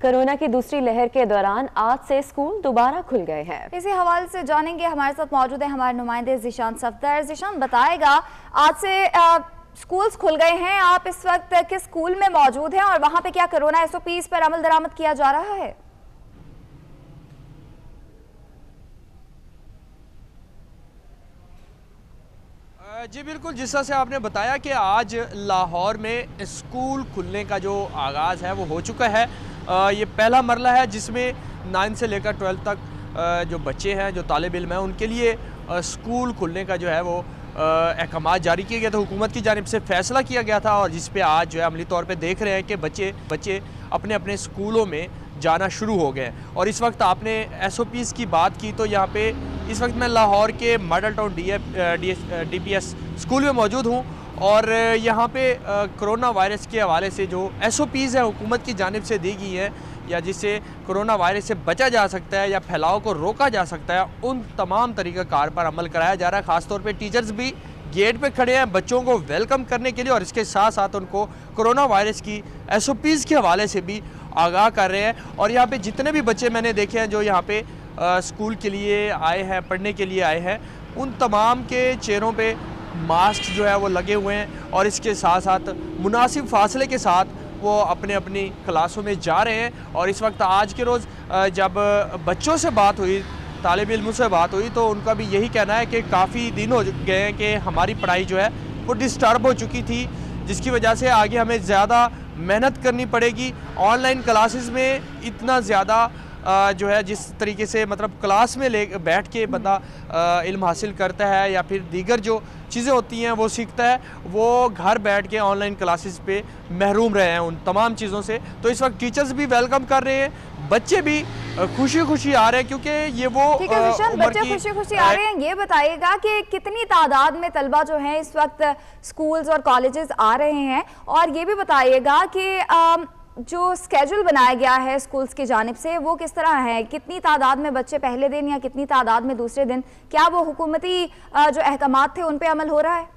Corona की दूसरी लहर के दौरान आज से स्कूल दोबारा खुल गए हैं। इसी हवाले से जानेंगे, हमारे साथ मौजूद है हमारे नुमाइंदे ज़ीशान सफदर। ज़ीशान बताएगा, आज से स्कूल्स खुल गए हैं, आप इस वक्त किस स्कूल में मौजूद हैं और वहां पे क्या कोरोना SOPs पर अमल दरामद किया जा रहा है? जी बिल्कुल, जिस तरह से आपने बताया कि आज लाहौर में स्कूल खुलने का जो आगाज़ है वो हो चुका है। ये पहला मरला है जिसमें 9 से लेकर 12 तक जो बच्चे हैं, जो तालिब इल्म हैं, उनके लिए स्कूल खुलने का जो है वो अहकाम जारी किया गया था। हुकूमत की जानिब से फ़ैसला किया गया था और जिस पे आज जो है अमली तौर पे देख रहे हैं कि बच्चे अपने अपने स्कूलों में जाना शुरू हो गए। और इस वक्त आपने SOPs की बात की तो यहाँ पे इस वक्त मैं लाहौर के मॉडल टाउन DPS स्कूल में मौजूद हूँ और यहाँ पे कोरोना वायरस के हवाले से जो SOPs हैं हुकूमत की जानिब से दी गई हैं या जिससे कोरोना वायरस से बचा जा सकता है या फैलाव को रोका जा सकता है, उन तमाम तरीक़ाकार पर अमल कराया जा रहा है। ख़ासतौर पे टीचर्स भी गेट पे खड़े हैं बच्चों को वेलकम करने के लिए और इसके साथ साथ उनको कोरोना वायरस की SOPs के हवाले से भी आगाह कर रहे हैं। और यहाँ पे जितने भी बच्चे मैंने देखे हैं जो यहाँ पे स्कूल के लिए आए हैं, पढ़ने के लिए आए हैं, उन तमाम के चेहरों पे मास्क जो है वो लगे हुए हैं और इसके साथ साथ मुनासिब फासले के साथ वो अपने अपनी क्लासों में जा रहे हैं। और इस वक्त आज के रोज़ जब बच्चों से बात हुई, तालिब इल्मों से बात हुई, तो उनका भी यही कहना है कि काफ़ी दिन हो गए हैं कि हमारी पढ़ाई जो है वो डिस्टर्ब हो चुकी थी, जिसकी वजह से आगे हमें ज़्यादा मेहनत करनी पड़ेगी। ऑनलाइन क्लासेस में इतना ज़्यादा जो है जिस तरीके से मतलब क्लास में बैठ के बंदा इल्म हासिल करता है या फिर दीगर जो चीज़ें होती हैं वो सीखता है, वो घर बैठ के ऑनलाइन क्लासेस पे महरूम रहे हैं उन तमाम चीज़ों से। तो इस वक्त टीचर्स भी वेलकम कर रहे हैं, बच्चे भी खुशी खुशी आ रहे हैं क्योंकि ये वो बच्चे खुशी खुशी आ रहे हैं। ये बताइएगा कि कितनी तादाद में तलबा जो हैं इस वक्त स्कूल्स और कॉलेजेस आ रहे हैं, और ये भी बताइएगा कि जो स्केड्यूल बनाया गया है स्कूल्स की जानिब से वो किस तरह है, कितनी तादाद में बच्चे पहले दिन या कितनी तादाद में दूसरे दिन, क्या वो हुकूमती जो अहकामात थे उन पे अमल हो रहा है?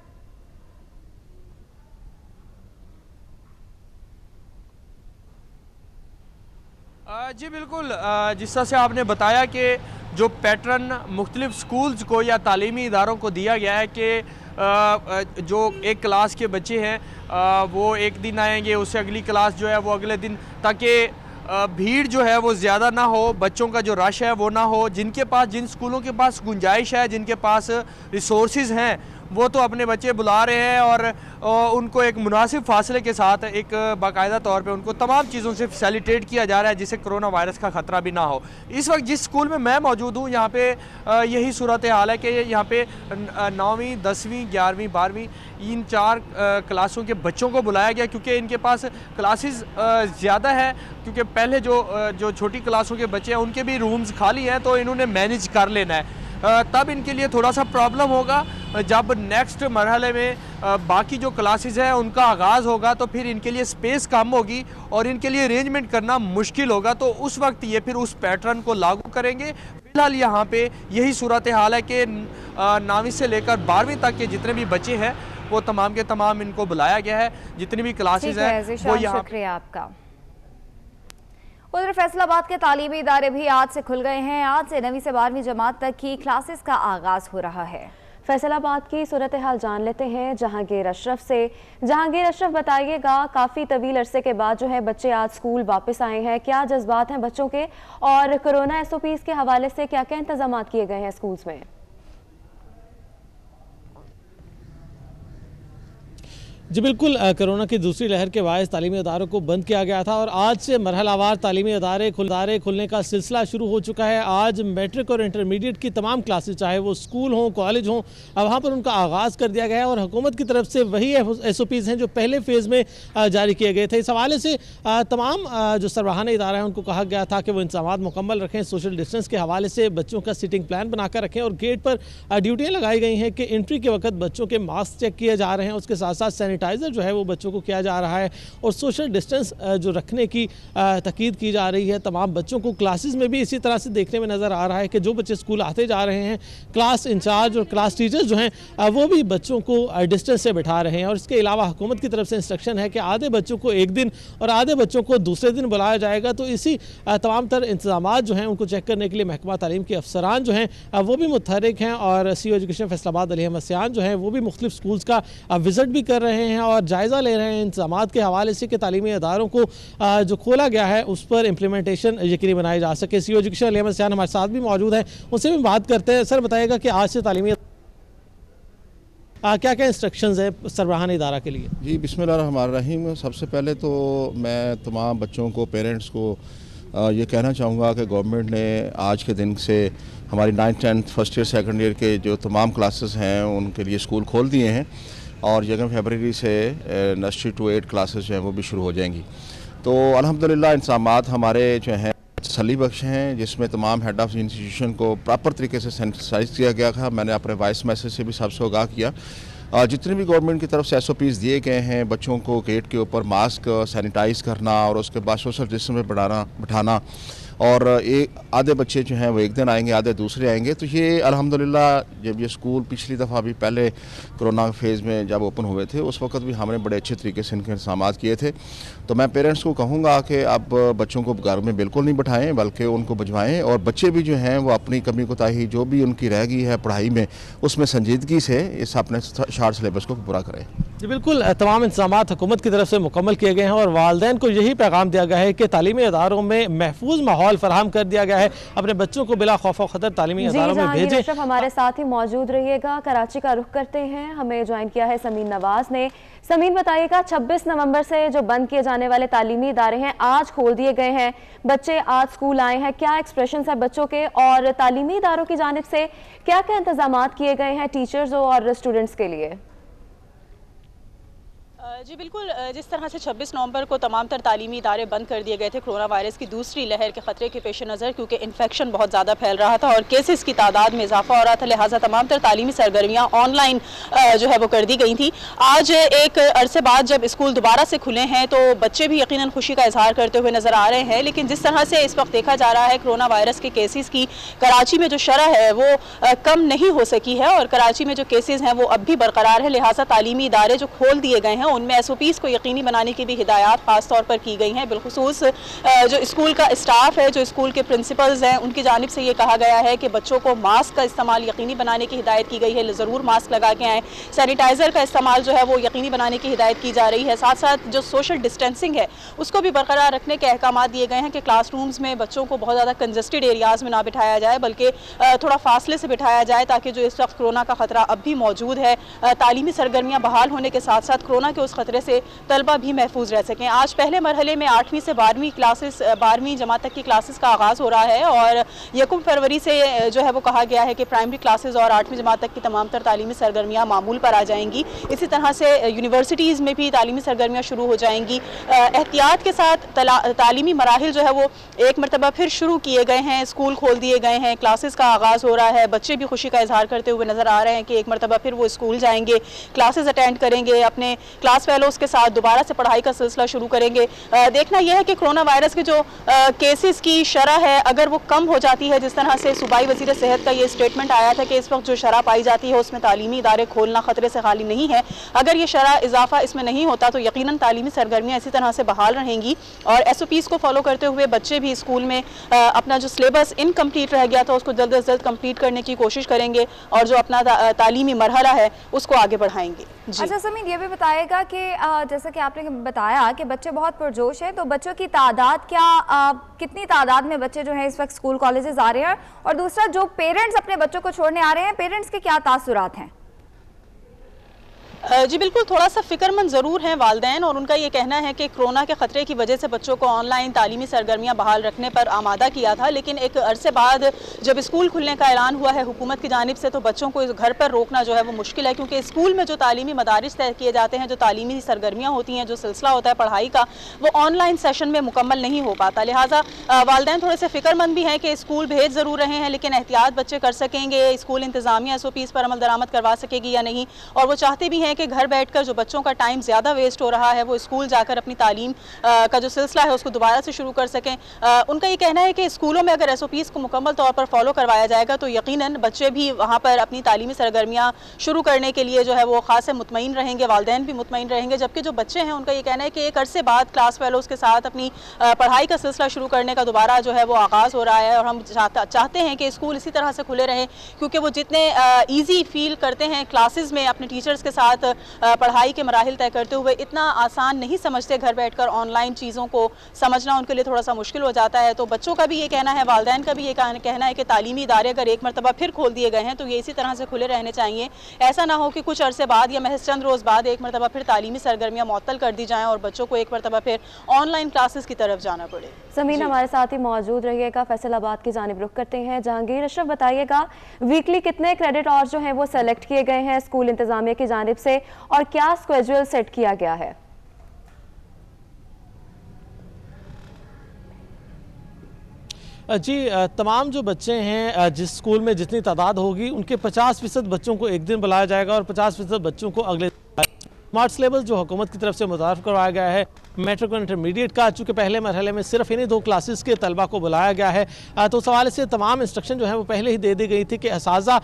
जी बिल्कुल, जिस तरह से आपने बताया कि जो पैटर्न मुख्तलिफ स्कूल्स को या तालीमी इदारों को दिया गया है कि जो एक क्लास के बच्चे हैं वो एक दिन आएंगे, उससे अगली क्लास जो है वो अगले दिन, ताकि भीड़ जो है वो ज़्यादा ना हो, बच्चों का जो रश है वो ना हो। जिन स्कूलों के पास गुंजाइश है, जिनके पास रिसोर्सेज हैं, वो तो अपने बच्चे बुला रहे हैं और उनको एक मुनासिब फासले के साथ एक बाकायदा तौर पे उनको तमाम चीज़ों से फैसिलिटेट किया जा रहा है जिससे कोरोना वायरस का ख़तरा भी ना हो। इस वक्त जिस स्कूल में मैं मौजूद हूँ यहाँ पे यही सूरत हाल है कि यहाँ पे 9वीं 10वीं 11वीं 12वीं इन 4 क्लासों के बच्चों को बुलाया गया क्योंकि इनके पास क्लासेस ज़्यादा है, क्योंकि पहले जो छोटी क्लासों के बच्चे हैं उनके भी रूम्स खाली हैं, तो इन्होंने मैनेज कर लेना है। तब इनके लिए थोड़ा सा प्रॉब्लम होगा जब नेक्स्ट मरहले में बाकी जो क्लासेस हैं उनका आगाज़ होगा, तो फिर इनके लिए स्पेस कम होगी और इनके लिए अरेंजमेंट करना मुश्किल होगा, तो उस वक्त ये फिर उस पैटर्न को लागू करेंगे। फिलहाल यहाँ पे यही सूरत हाल है कि 9वीं से लेकर 12वीं तक के जितने भी बच्चे हैं वो तमाम के तमाम इनको बुलाया गया है, जितनी भी क्लासेस हैं वो यहाँ। शुक्रिया आपका। उधर फैसलाबाद के तालीमी इदारे भी आज से खुल गए हैं। आज से 9वीं से 12वीं जमात तक की क्लासेस का आगाज़ हो रहा है। फैसलाबाद की सूरत हाल जान लेते हैं जहांगीर अशरफ से। जहांगीर अशरफ, बताइएगा, काफ़ी तवील अरसे के बाद जो है बच्चे आज स्कूल वापस आए हैं, क्या जज्बात हैं बच्चों के और कोरोना SOPs के हवाले से क्या क्या इंतजाम किए गए हैं स्कूल्स में? जी बिल्कुल, कोरोना की दूसरी लहर के बायस तालीमी इदारों को बंद किया गया था और आज से मरहलावार तालीमी इदारे खुलने का सिलसिला शुरू हो चुका है। आज मैट्रिक और इंटरमीडिएट की तमाम क्लासेस, चाहे वो स्कूल हों कॉलेज हों, वहाँ पर उनका आगाज़ कर दिया गया है और हुकूमत की तरफ से वही SOPs हैं जो पहले फेज़ में जारी किए गए थे। इस हवाले से तमाम जो सरबराहाना इदारा हैं उनको कहा गया था कि वो इंतजामात मुकम्मल रखें, सोशल डिस्टेंस के हवाले से बच्चों का सिटिंग प्लान बनाकर रखें और गेट पर ड्यूटियाँ लगाई गई हैं कि एंट्री के वक्त बच्चों के मास्क चेक किए जा रहे हैं, उसके साथ साथ सैनिटाइज़र जो है वो बच्चों को किया जा रहा है और सोशल डिस्टेंस जो रखने की ताकीद की जा रही है तमाम बच्चों को। क्लासेस में भी इसी तरह से देखने में नज़र आ रहा है कि जो बच्चे स्कूल आते जा रहे हैं, क्लास इंचार्ज और क्लास टीचर्स जो हैं वो भी बच्चों को डिस्टेंस से बिठा रहे हैं। और इसके अलावा हुकूमत की तरफ से इंस्ट्रक्शन है कि आधे बच्चों को एक दिन और आधे बच्चों को दूसरे दिन बुलाया जाएगा। तो इसी तमाम तर इंतजाम जो हैं उनको चेक करने के लिए महकमा तालीम के अफसरान जो हैं वो भी मुतहरिक हैं और CEO एजुकेशन फैसलाबाद अली अहमद सियान जो हैं वो भी मुख्तलिफ स्कूल्स का विज़िट भी कर रहे हैं और जायज़ा ले रहे हैं इंतजामात के हवाले से कि तालीमी इदारों को जो खोला गया है उस पर इम्प्लीमेंटेशन यकीनी बनाई जा सके। CEO एजुकेशन अली अहमद सियान हमारे साथ भी मौजूद हैं, उनसे भी बात करते हैं। सर बताइएगा कि आज से तालीमी क्या क्या इंस्ट्रक्शंस हैं सरबराहान इदारा के लिए? जी बिस्मिल्लाहिर्रहमानिर्रहीम। सबसे पहले तो मैं तमाम बच्चों को, पेरेंट्स को ये कहना चाहूँगा कि गवर्नमेंट ने आज के दिन से हमारी 9th 10th first year second year के जो तमाम क्लासेस हैं उनके लिए स्कूल खोल दिए हैं और 1 फरवरी से नर्सरी टू 8 क्लासेस जो हैं वो भी शुरू हो जाएंगी। तो अल्हम्दुलिल्लाह इंतज़ामात हमारे जो हैं तसल्ली बख्श हैं, जिसमें तमाम हेड ऑफ इंस्टीट्यूशन को प्रॉपर तरीके से सैनिटाइज किया गया था। मैंने अपने वॉइस मैसेज से भी सबसे आगाह किया। जितने भी गवर्नमेंट की तरफ से SOPs दिए गए हैं, बच्चों को गेट के ऊपर मास्क सैनिटाइज़ करना और उसके बाद सोशल डिस्टेंस में बिठाना और एक आधे बच्चे जो हैं वो एक दिन आएंगे, आधे दूसरे आएंगे। तो ये अल्हम्दुलिल्लाह जब ये स्कूल पिछली दफ़ा भी पहले कोरोना फेज़ में जब ओपन हुए थे उस वक्त भी हमने बड़े अच्छे तरीके से इनके इंतजाम किए थे। तो मैं पेरेंट्स को कहूँगा कि अब बच्चों को घर में बिल्कुल नहीं बिठाएं बल्कि उनको भिजवाएं और बच्चे भी जो हैं वो अपनी कमी कोताही जो भी उनकी रह गई है पढ़ाई में उसमें संजीदगी से इस अपने शार्ट सिलेबस को पूरा करें। जी बिल्कुल, तमाम इंतजाम हुकूमत की तरफ से मुकम्मल किए गए हैं और वालिदैन को यही पैगाम दिया गया है कि तालीमी इदारों में महफूज माहौल फराहम कर दिया गया है। अपने बच्चों को बिला खौफ खतर तालीमी इदारों में भेजें। अशरफ हमारे साथ ही मौजूद रहिएगा। कराची का रुख करते हैं, हमें ज्वाइन किया है समीन नवाज ने। समीन बताइएगा, 26 नवंबर से जो बंद किए जाने वाले तालीमी इदारे हैं आज खोल दिए गए हैं, बच्चे आज स्कूल आए हैं, क्या एक्सप्रेशन है बच्चों के और तालीमी इदारों की जानिब से क्या क्या इंतजाम किए गए हैं टीचर्स और स्टूडेंट्स के लिए? जी बिल्कुल, जिस तरह से 26 नवंबर को तमाम तर तालीमी इदारे बंद कर दिए गए थे कोरोना वायरस की दूसरी लहर के ख़तरे के पेश नज़र, क्योंकि इन्फेक्शन बहुत ज़्यादा फैल रहा था और केसेस की तादाद में इजाफा हो रहा था, लिहाजा तमाम तर तालीमी सरगर्मियाँ ऑनलाइन जो है वो कर दी गई थी। आज एक अरसे बाद जब स्कूल दोबारा से खुले हैं तो बच्चे भी यकीनन खुशी का इजहार करते हुए नज़र आ रहे हैं। लेकिन जिस तरह से इस वक्त देखा जा रहा है कोरोना वायरस के केसेस की कराची में जो शरह है वो कम नहीं हो सकी है और कराची में जो केसेस हैं वो अब भी बरकरार है। लिहाजा तालीमी इदारे जो खोल दिए गए हैं उनमें SOPs को यकीनी बनाने की भी हिदायत खास तौर पर की गई हैं। बिलखुसूस जो स्कूल का स्टाफ है, जो स्कूल के प्रिंसिपल्स हैं, उनकी जानिब से ये कहा गया है कि बच्चों को मास्क का इस्तेमाल यकीनी बनाने की हिदायत की गई है, ज़रूर मास्क लगा के आएँ। सैनिटाइज़र का इस्तेमाल जो है वो यकीनी बनाने की हिदायत की जा रही है। साथ साथ जो सोशल डिस्टेंसिंग है उसको भी बरकरार रखने के अहकाम दिए गए हैं कि क्लासरूम्स में बच्चों को बहुत ज़्यादा कंजस्टेड एरियाज़ में ना बिठाया जाए बल्कि थोड़ा फासले से बिठाया जाए, ताकि जो इस वक्त कोरोना का ख़तरा अब भी मौजूद है, तालीमी सरगर्मियाँ बहाल होने के साथ साथ कोरोना के उस खतरे से तलबा भी महफूज रह सकें। आज पहले मरहले में 8वीं से 12वीं क्लासेस 12वीं जमात तक की क्लासेस का आगाज़ हो रहा है और 1 फरवरी से जो है वो कहा गया है कि प्राइमरी क्लासेस और 8वीं जमात तक की तमाम तर तालीमी सरगर्मियाँ मामूल पर आ जाएंगी। इसी तरह से यूनिवर्सिटीज़ में भी तालीमी सरगर्मियाँ शुरू हो जाएंगी। एहतियात के साथ तालीमी मराहिल जो है वो एक मरतबा फिर शुरू किए गए हैं, स्कूल खोल दिए गए हैं, क्लासेस का आगाज़ हो रहा है। बच्चे भी खुशी का इजहार करते हुए नज़र आ रहे हैं कि एक मरतबा फिर वो स्कूल जाएंगे, क्लासेस अटेंड करेंगे, अपने क्लास फेलोज़ के साथ दोबारा से पढ़ाई का सिलसिला शुरू करेंगे। देखना यह है कि कोरोना वायरस के जो केसेस की शरह है अगर वो कम हो जाती है, जिस तरह से सूबाई वज़ीर सेहत का ये स्टेटमेंट आया था कि इस वक्त जो शरह पाई जाती है उसमें तालीमी इदारे खोलना ख़तरे से खाली नहीं है, अगर ये शरह इजाफा इसमें नहीं होता तो यकीनन तालीमी सरगर्मियाँ इसी तरह से बहाल रहेंगी और SOPs को फॉलो करते हुए बच्चे भी स्कूल में अपना जो सिलेबस इनकम्प्लीट रह गया था उसको जल्द से जल्द कंप्लीट करने की कोशिश करेंगे और जो अपना तालीमी मरहला है उसको आगे बढ़ाएंगे। अच्छा समीन, ये भी बताएगा कि जैसा कि आपने बताया कि बच्चे बहुत पुरजोश हैं, तो बच्चों की तादाद कितनी तादाद में बच्चे जो हैं इस वक्त स्कूल कॉलेजेस आ रहे हैं, और दूसरा जो पेरेंट्स अपने बच्चों को छोड़ने आ रहे हैं, पेरेंट्स के क्या तासुरात हैं? जी बिल्कुल, थोड़ा सा फिक्रमंद ज़रूर हैं वालिदैन और उनका ये कहना है कि कोरोना के ख़तरे की वजह से बच्चों को ऑनलाइन तालीमी सरगर्मियाँ बहाल रखने पर आमादा किया था, लेकिन एक अरसे बाद जब स्कूल खुलने का ऐलान हुआ है हुकूमत की जानिब से तो बच्चों को घर पर रोकना जो है वो मुश्किल है, क्योंकि स्कूल में जो तालीमी मदारिस तय किए जाते हैं, जो तालीमी सरगर्मियाँ होती हैं, जो सिलसिला होता है पढ़ाई का, वो ऑनलाइन सेशन में मुकम्मल नहीं हो पाता। लिहाजा वालिदैन थोड़े से फिक्रमंद भी हैं कि स्कूल भेज ज़रूर रहे हैं लेकिन एहतियात बच्चे कर सकेंगे, स्कूल इंतज़ामिया SOPs पर अमल दरामद करवा सकेगी या नहीं, और वो चाहते भी हैं हैं कि घर बैठकर जो बच्चों का टाइम ज़्यादा वेस्ट हो रहा है वो स्कूल जाकर अपनी तालीम का जो सिलसिला है उसको दोबारा से शुरू कर सकें। उनका ये कहना है कि स्कूलों में अगर SOPs को मुकम्मल तौर पर फॉलो करवाया जाएगा तो यकीनन बच्चे भी वहाँ पर अपनी तालीमी सरगर्मियाँ शुरू करने के लिए जो है वो खास मुतमईन रहेंगे, वालिदैन भी मुतमईन रहेंगे। जबकि जो बच्चे हैं उनका ये कहना है कि एक अरसे बाद क्लास फेलोज़ के साथ अपनी पढ़ाई का सिलसिला शुरू करने का दोबारा जो है वो आगाज़ हो रहा है और हम चाहते हैं कि स्कूल इसी तरह से खुले रहें, क्योंकि वो जितने ईजी फील करते हैं क्लासेस में अपने टीचर्स के साथ पढ़ाई के मराहिल तय करते हुए, इतना आसान नहीं समझते घर बैठकर ऑनलाइन चीज़ों को समझना उनके लिए थोड़ा सा मुश्किल हो जाता है। तो बच्चों का भी ये कहना है, वालिदैन का भी ये कहना है कि तालीमी इदारे अगर एक मरतबा फिर खोल दिए गए हैं तो ये इसी तरह से खुले रहने चाहिए। ऐसा ना हो कि कुछ अरसे बाद या महज चंद रोज़ बाद एक मरतबा फिर तालीमी सरगर्मियाँ मुअत्तल कर दी जाएँ और बच्चों को एक मरतबा फिर ऑनलाइन क्लासेस की तरफ जाना पड़े। ज़मीन हमारे साथ ही मौजूद रहिएगा। फैसलाबाद की जानिब रुख करते हैं। जहांगीर अशरफ, बताइएगा वीकली कितने क्रेडिट और जो हैं वो सेलेक्ट किए गए हैं स्कूल इंतजामिया की जानिब से और क्या स्केड्यूल सेट किया गया है? जी, तमाम जो बच्चे हैं जिस स्कूल में जितनी तादाद होगी उनके 50% बच्चों को एक दिन बुलाया जाएगा और 50% बच्चों को अगले स्मार्ट सिलेबस जो हुकूमत की तरफ से मुतारफ़ करवाया गया है मैट्रिक और इंटरमीडिएट का, चूँकि पहले मरहले में सिर्फ इन्हीं 2 क्लासेस के तलबा को बुलाया गया है, तो उस हवाले से तमाम इंस्ट्रक्शन जो है वो पहले ही दे दी गई थी कि असाज़ा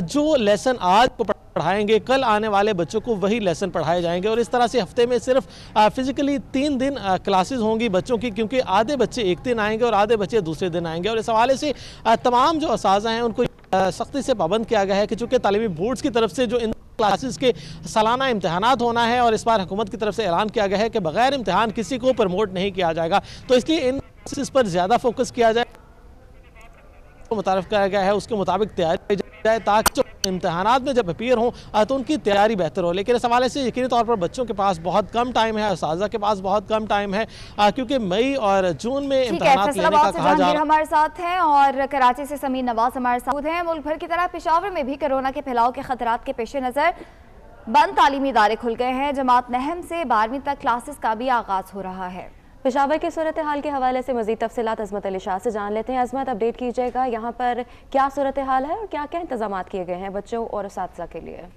जो लेसन आज को पढ़ाएंगे कल आने वाले बच्चों को वही लेसन पढ़ाए जाएंगे। और इस तरह से हफ्ते में सिर्फ फिजिकली 3 दिन क्लासेस होंगी बच्चों की, क्योंकि आधे बच्चे एक दिन आएंगे और आधे बच्चे दूसरे दिन आएंगे। और इस हवाले से तमाम जो असाज़ा हैं उनको सख्ती से पाबंद किया गया है कि चूँकि तालीमी बोर्ड्स की तरफ से जो इन क्लासेस के सालाना इम्तहानात होना है और इस बार हुकूमत की तरफ से ऐलान किया गया है कि बगैर इम्तहान किसी को प्रमोट नहीं किया जाएगा, तो इसलिए इन क्लासेस पर ज़्यादा फोकस किया जाए, मुतारफ़ किया गया है उसके मुताबिक तैयारी जाए ताकि जो इम्तहानात में जब अपीयर हों तो उनकी तैयारी बेहतर हो। लेकिन इस हवाले से यकीनी तौर पर बच्चों के पास बहुत कम टाइम है, असाज़ा के पास बहुत कम टाइम है, क्योंकि मई और जून में इम्तहानात लेने का कहा जा रहा है। हमारे साथ हैं और कराची से समीर नवाज हमारे साथ हैं। मुल्क भर की तरह पेशावर में भी कोरोना के फैलाव के खतरात के पेश नज़र बंद तालीमी इदारे खुल गए हैं। जमात नहम से 12वीं तक क्लासेस का भी आगाज़ हो रहा है। पेशावर की सूरत हाल के हवाले से मज़ीद तफसीलात अजमत अली शाह से जान लेते हैं। अजमत, अपडेट कीजिएगा, यहाँ पर क्या सूरत हाल है और क्या क्या इंतजाम किए गए हैं बच्चों और असातिज़ा के लिए?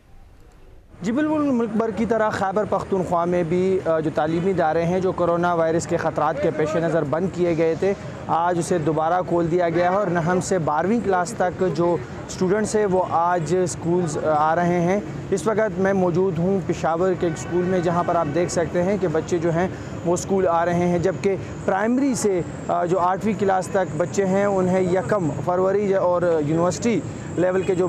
जी बिल्कुल, मुल्क भर की तरह खैबर पख्तूनख्वा में भी जो तालीमी इदारे हैं जो कोरोना वायरस के ख़तरात के पेश नज़र बंद किए गए थे, आज उसे दोबारा खोल दिया गया है और नहम से 12वीं क्लास तक जो स्टूडेंट्स हैं वो आज स्कूल्स आ रहे हैं। इस वक्त मैं मौजूद हूँ पेशावर के एक स्कूल में, जहाँ पर आप देख सकते हैं कि बच्चे जो हैं वो स्कूल आ रहे हैं, जबकि प्राइमरी से जो 8वीं क्लास तक बच्चे हैं उन्हें 1 फरवरी और यूनिवर्सिटी लेवल के जो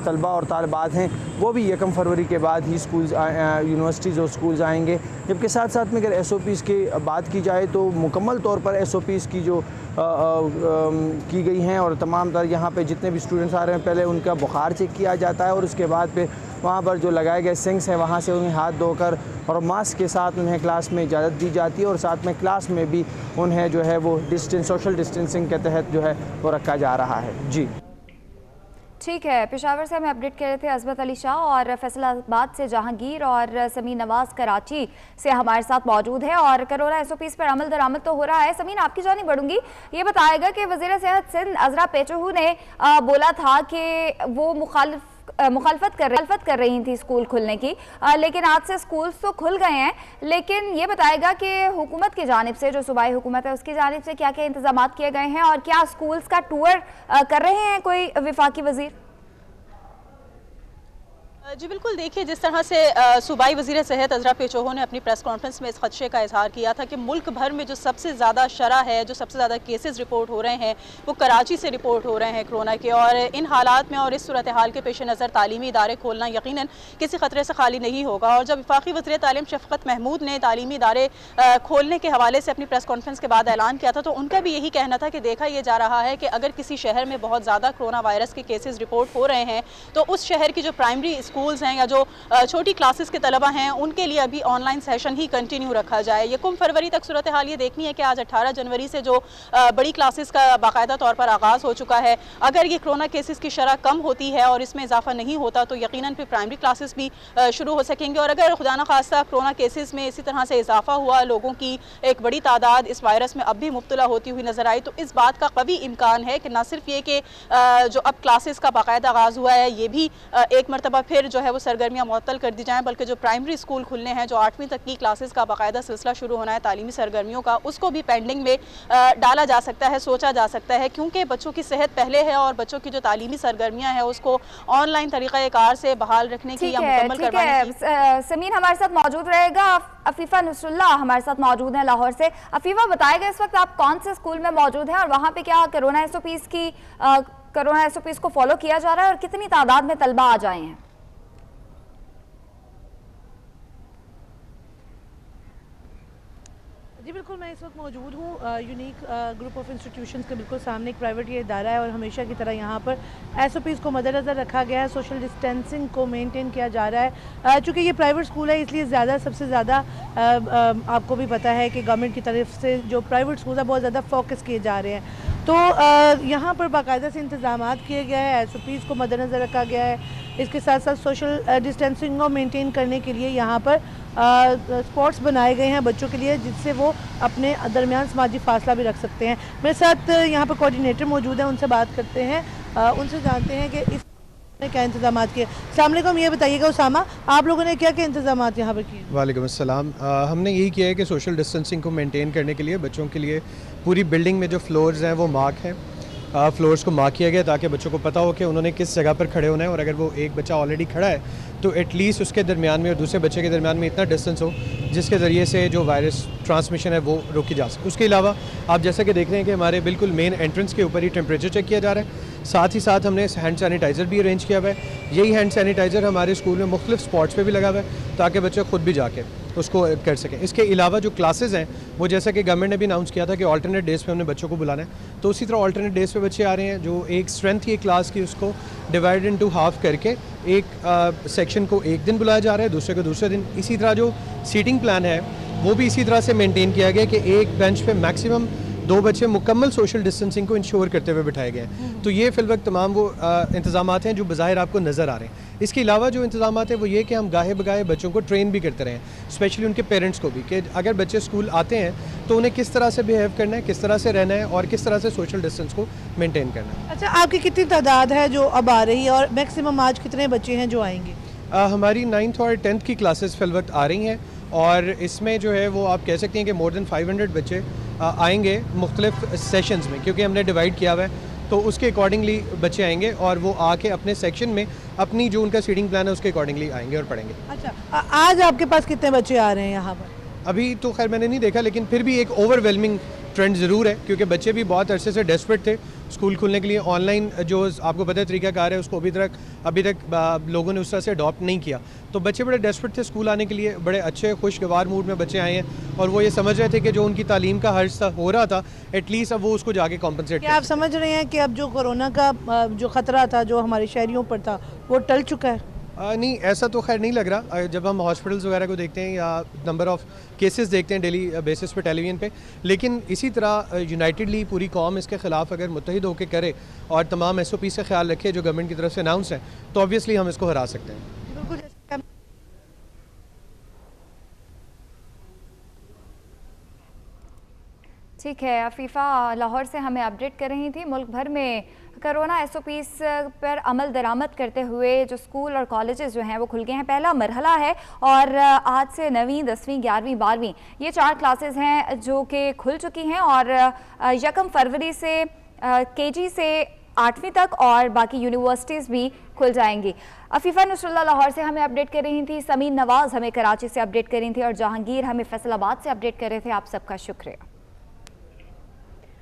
तलबा और तालिबात हैं वो भी 1 फरवरी के बाद ही स्कूल्स यूनिवर्सिटीज़ और स्कूल्स आएंगे। जबकि साथ साथ में अगर SOPs की बात की जाए तो मुकम्मल तौर पर SOPs की जो की गई हैं और तमाम तर यहाँ पे जितने भी स्टूडेंट्स आ रहे हैं पहले उनका बुखार चेक किया जाता है और उसके बाद फिर वहाँ पर जो लगाए गए सिंक्स हैं वहाँ से उन्हें हाथ धोकर और मास्क के साथ उन्हें क्लास में इजाज़त दी जाती है और साथ में क्लास में भी उन्हें जो है वो सोशल डिस्टेंसिंग के तहत जो है वो रखा जा रहा है। जी ठीक है, पेशावर से हमें अपडेट कर रहे थे अजमत अली शाह और फैसलाबाद से जहांगीर और समीर नवाज कराची से हमारे साथ मौजूद है। और कोरोना SOPs पर अमल दरामद तो हो रहा है। समीर, आपकी जानिब बढ़ूंगी, ये बताएगा कि वज़ीर सेहत सिंध अजरा पेचहू ने बोला था कि वो मुखालफत कर रही थी स्कूल खुलने की, लेकिन आज से स्कूल्स तो खुल गए हैं। लेकिन ये बताएगा कि हुकूमत की जानिब से, जो सूबाई हुकूमत है उसकी जानिब से क्या क्या इंतजाम किए गए हैं और क्या स्कूल्स का टूर कर रहे हैं कोई वफाकी वज़ीर? जी बिल्कुल, देखिए जिस तरह से सूबाई वज़ीर सेहत अजरा पेचोहो ने अपनी प्रेस कॉन्फ्रेंस में इस खदशे का इजहार किया था कि मुल्क भर में जो सबसे ज़्यादा शरह है, जो सबसे ज़्यादा केसेस रिपोर्ट हो रहे हैं वो कराची से रिपोर्ट हो रहे हैं कोरोना के, और इन हालात में और इस सूरत हाल के पेश नज़र तालीमी इदारे खोलना यकीनन किसी ख़तरे से खाली नहीं होगा। और जब वफाकी वज़ीर तालीम शफ़क़त महमूद ने तालीमी इदारे खोलने के हवाले से अपनी प्रेस कॉन्फ्रेंस के बाद ऐलान किया था तो उनका भी यही कहना था कि देखा यह जा रहा है कि अगर किसी शहर में बहुत ज़्यादा कोरोना वायरस के केसेस रिपोर्ट हो रहे हैं तो उस शहर की जो प्राइमरी स्कूल्स हैं या जो छोटी क्लासेस के तलबा हैं उनके लिए अभी ऑनलाइन सेशन ही कंटिन्यू रखा जाए। 1 फरवरी तक सूरत हाल ये देखनी है कि आज 18 जनवरी से जो बड़ी क्लासेस का बाकायदा तौर पर आगाज़ हो चुका है, अगर ये कोरोना केसेस की शरह कम होती है और इसमें इजाफा नहीं होता तो यकीनन फिर प्राइमरी क्लासेस भी शुरू हो सकेंगे। और अगर खुदा न खास्ता कोरोना केसेस में इसी तरह से इजाफा हुआ, लोगों की एक बड़ी तादाद इस वायरस में अब भी मुब्तला होती हुई नजर आई, तो इस बात का कभी इम्कान है कि न सिर्फ ये कि जो अब क्लासेस का बाकायदा आगाज़ हुआ है ये भी एक मरतबा फिर फिर जो है वो सरगर्मियाँ मुअत्तल कर दी जाएँ, बल्कि जो प्राइमरी स्कूल खुलने हैं, जो 8वीं तक की क्लासेस का बाकायदा सिलसिला शुरू होना है तालीमी सरगर्मियों का, उसको भी पेंडिंग में डाला जा सकता है, सोचा जा सकता है, क्योंकि बच्चों की सेहत पहले है और बच्चों की जो तालीमी सरगर्मियाँ हैं उसको ऑनलाइन तरीक़ाकार से बहाल रखने की या मुकम्मल करवाने की। समीन हमारे साथ मौजूद रहेगा, अफीफा नुसरुल्लाह हमारे साथ मौजूद हैं लाहौर से। अफीफा, बताएगा इस वक्त आप कौन से स्कूल में मौजूद हैं और वहाँ पे क्या कोरोना एसओपीज़ को फॉलो किया जा रहा है और कितनी तादाद में तलबा आ जाए हैं? जी बिल्कुल, मैं इस वक्त मौजूद हूँ यूनिक ग्रुप ऑफ इंस्टीट्यूशंस के बिल्कुल सामने। एक प्राइवेट ये इदारा है और हमेशा की तरह यहाँ पर एसओपीज़ को मद्देनज़र रखा गया है, सोशल डिस्टेंसिंग को मेंटेन किया जा रहा है। चूँकि ये प्राइवेट स्कूल है इसलिए सबसे ज़्यादा आपको भी पता है कि गवर्नमेंट की तरफ से जो प्राइवेट स्कूल है बहुत ज़्यादा फोकस किए जा रहे हैं। तो यहाँ पर बाकायदा से इंतज़ाम किए गए हैं, एसओपीज़ को मद्देनज़र रखा गया है। इसके साथ साथ सोशल डिस्टेंसिंग को मेंटेन करने के लिए यहाँ पर स्पॉट्स बनाए गए हैं बच्चों के लिए, जिससे वो अपने दरमियान समाजी फासला भी रख सकते हैं। मेरे साथ यहाँ पर कोऑर्डिनेटर मौजूद हैं, उनसे बात करते हैं, उनसे जानते हैं कि इस ने क्या इंतजाम किए। अस्सलाम वालेकुम, ये बताइएगा उसामा, आप लोगों ने क्या क्या इंतजाम यहाँ पर किए? वालेकुम अस्सलाम। हमने यही किया है कि सोशल डिस्टेंसिंग को मेंटेन करने के लिए बच्चों के लिए पूरी बिल्डिंग में जो फ्लोर्स हैं वो मार्क हैं, फ्लोर्स को मार्क किया गया ताकि बच्चों को पता हो कि उन्होंने किस जगह पर खड़े होना है, और अगर वो एक बच्चा ऑलरेडी खड़ा है तो एटलीस्ट उसके दरमियान में और दूसरे बच्चे के दरमियान में इतना डिस्टेंस हो जिसके ज़रिए से जो वायरस ट्रांसमिशन है वो रोकी जा सके। उसके अलावा आप जैसा कि देख रहे हैं कि हमारे बिल्कुल मेन एंट्रेंस के ऊपर ही टेम्परेचर चेक किया जा रहा है, साथ ही साथ हमने हैंड सैनिटाइज़र भी अरेंज किया हुआ है। यही हैंड सैनिटाइज़र हमारे स्कूल में मुख्तलिफ स्पॉट्स पे भी लगा हुआ है ताकि बच्चे खुद भी जाके उसको कर सकें। इसके अलावा जो क्लासेस हैं वो जैसा कि गवर्नमेंट ने भी अनाउंस किया था कि अल्टरनेट डेज़ पे हमने बच्चों को बुलाना है, तो उसी तरह अल्टरनेट डेज़ पे बच्चे आ रहे हैं। जो एक स्ट्रेंथ की क्लास की उसको डिवाइड इनटू हाफ करके एक सेक्शन को एक दिन बुलाया जा रहा है, दूसरे को दूसरे दिन। इसी तरह जो सीटिंग प्लान है वो भी इसी तरह से मेंटेन किया गया कि एक बेंच पे मैक्सिमम 2 बच्चे मुकम्मल सोशल डिस्टेंसिंग को इंश्योर करते हुए बिठाए गए हैं। तो ये फिल वक्त तमाम वो इंतजामात हैं जो बज़ाहिर आपको नज़र आ रहे हैं। इसके अलावा जो इंतजामात हैं वो ये कि हम गाहे बगाहे बच्चों को ट्रेन भी करते रहें, स्पेशली उनके पेरेंट्स को भी, कि अगर बच्चे स्कूल आते हैं तो उन्हें किस तरह से बिहेव करना है, किस तरह से रहना है और किस तरह से सोशल डिस्टेंस को मेनटेन करना है। अच्छा, आपकी कितनी तादाद है जो अब आ रही है और मैक्सिमम आज कितने बच्चे हैं जो आएंगे? हमारी 9th और 10th की क्लासेस फिल वक्त आ रही हैं और इसमें जो है वो आप कह सकते हैं कि मोर देन 500 बच्चे आएंगे मुख्तलिफ सेशंस में, क्योंकि हमने डिवाइड किया हुआ है। तो उसके अकॉर्डिंगली बच्चे आएंगे और वो आके अपने सेक्शन में अपनी जो उनका सीटिंग प्लान है उसके अकॉर्डिंगली आएंगे और पढ़ेंगे। अच्छा, आज आपके पास कितने बच्चे आ रहे हैं यहाँ पर? अभी तो खैर मैंने नहीं देखा, लेकिन फिर भी एक ओवरवेलमिंग ट्रेंड ज़रूर है, क्योंकि बच्चे भी बहुत अरसे से डेस्परेट थे स्कूल खुलने के लिए। ऑनलाइन जो आपको पता है तरीक़ाकार है उसको अभी तक लोगों ने उस तरह से अडॉप्ट नहीं किया। तो बच्चे बड़े डेस्परेट थे स्कूल आने के लिए, बड़े अच्छे खुशगवार मूड में बच्चे आए हैं और वो ये समझ रहे थे कि जो उनकी तालीम का हर्ज हो रहा था एटलीस्ट अब वो उसको जाके कॉम्पनसेट। क्या आप समझ रहे हैं कि अब जो कोरोना का जो ख़तरा था जो हमारे शहरियों पर था वो टल चुका है? नहीं, ऐसा तो खैर नहीं लग रहा। जब हम हॉस्पिटल्स वगैरह को देखते हैं या नंबर ऑफ़ केसेस देखते हैं डेली बेसिस पे टेलीविज़न पे, लेकिन इसी तरह यूनाइटेडली पूरी कौम इसके ख़िलाफ़ अगर मुत्तहिद होकर करे और तमाम SOP से ख्याल रखे जो गवर्नमेंट की तरफ से अनाउंस है, तो ऑब्वियसली हम इसको हरा सकते हैं। ठीक है, अफीफ़ा लाहौर से हमें अपडेट कर रही थी। मुल्क भर में कोरोना SOPs पर अमल दरामद करते हुए जो स्कूल और कॉलेजेस जो हैं वो खुल गए हैं। पहला मरहला है और आज से 9वीं, 10वीं, 11वीं, 12वीं ये 4 क्लासेस हैं जो कि खुल चुकी हैं और 1 फरवरी से KG से 8वीं तक और बाकी यूनिवर्सिटीज़ भी खुल जाएंगी। अफीफ़ा नुसरुल्लाह लाहौर से हमें अपडेट कर रही थी, समीन नवाज़ हमें कराची से अपडेट कर रही थी और जहांगीर हमें फैसलाबाद से अपडेट कर रहे थे। आप सबका शुक्रिया।